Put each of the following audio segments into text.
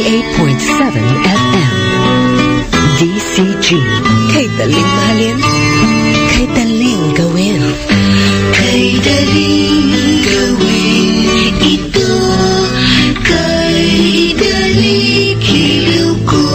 88.7 FM. DCG. Kay daling mahalin, kay daling gawin. Kay daling gawin ito, kay daling kiliw ko.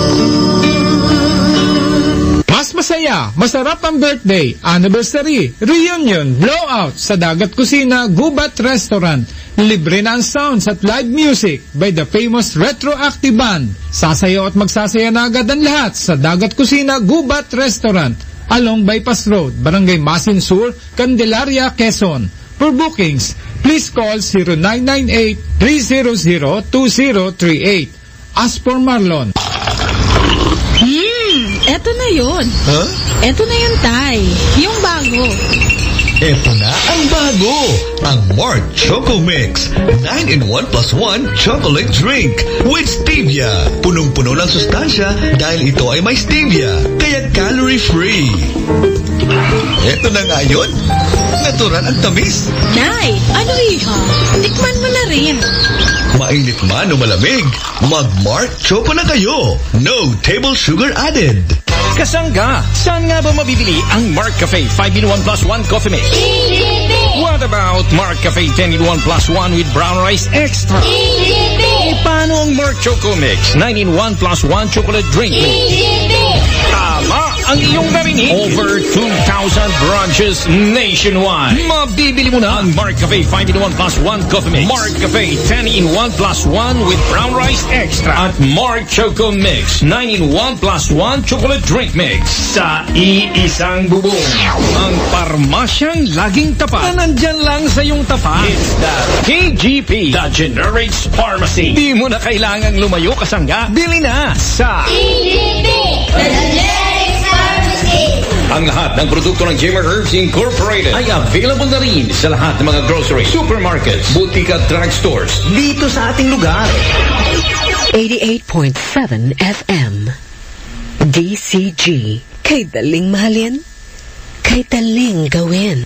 Mas masaya, masarap ang birthday, anniversary, reunion, blowout sa Dagat Kusina Gubat Restaurant. Libre na ang sounds at live music by the famous Retroactive Band. Sasayaw at magsasaya na agad ang lahat sa Dagat Kusina Gubat Restaurant along Bypass Road, Barangay Masin Sur, Candelaria, Quezon. For bookings, please call 0998-300-2038. Ask for Marlon. Eto na yun. Huh? Eto na yung Tay. Yung bago. Eto na ang bago. Ang Mark Choco Mix. 9-in-1 plus 1 chocolate drink with stevia. Punong-puno ng sustansya dahil ito ay may stevia. Kaya calorie-free. Eto na nga yun. Natural ang tamis. Nay, ano iha? Tikman mo na rin. Mainit man o malamig, mag-Mark Choco na kayo. No table sugar added. Kasangga, saan nga ba mabibili ang Mark Cafe 5-in-1 plus 1 coffee mix? What about Mark Cafe 10-in-1 plus 1 with brown rice extra? Paano ang Mark Choco Mix 9-in-1 plus 1 chocolate drink mix? Tama ang iyong narinig. Over 2,000 branches nationwide. Mabibili mo na ang Mark Cafe 5-in-1 plus 1 coffee mix, Mark Cafe 10-in-1 plus 1 with brown rice extra, at Mark Choco Mix 9-in-1 plus 1 chocolate drink mix sa iisang bubong. Ang parmasyang laging tapat na nandyan lang sa iyong tapat. It's the KGP, the Generics Pharmacy. Di mo na kailangang lumayo, kasangga. Bili na sa KGP, the Generics Pharmacy. Ang lahat ng produkto ng Jimmer Herbs Incorporated ay available na rin sa lahat ng mga grocery, supermarkets, boutique at drugstores dito sa ating lugar. 88.7 FM. DCG. Kay daling mahalin, kay daling gawin.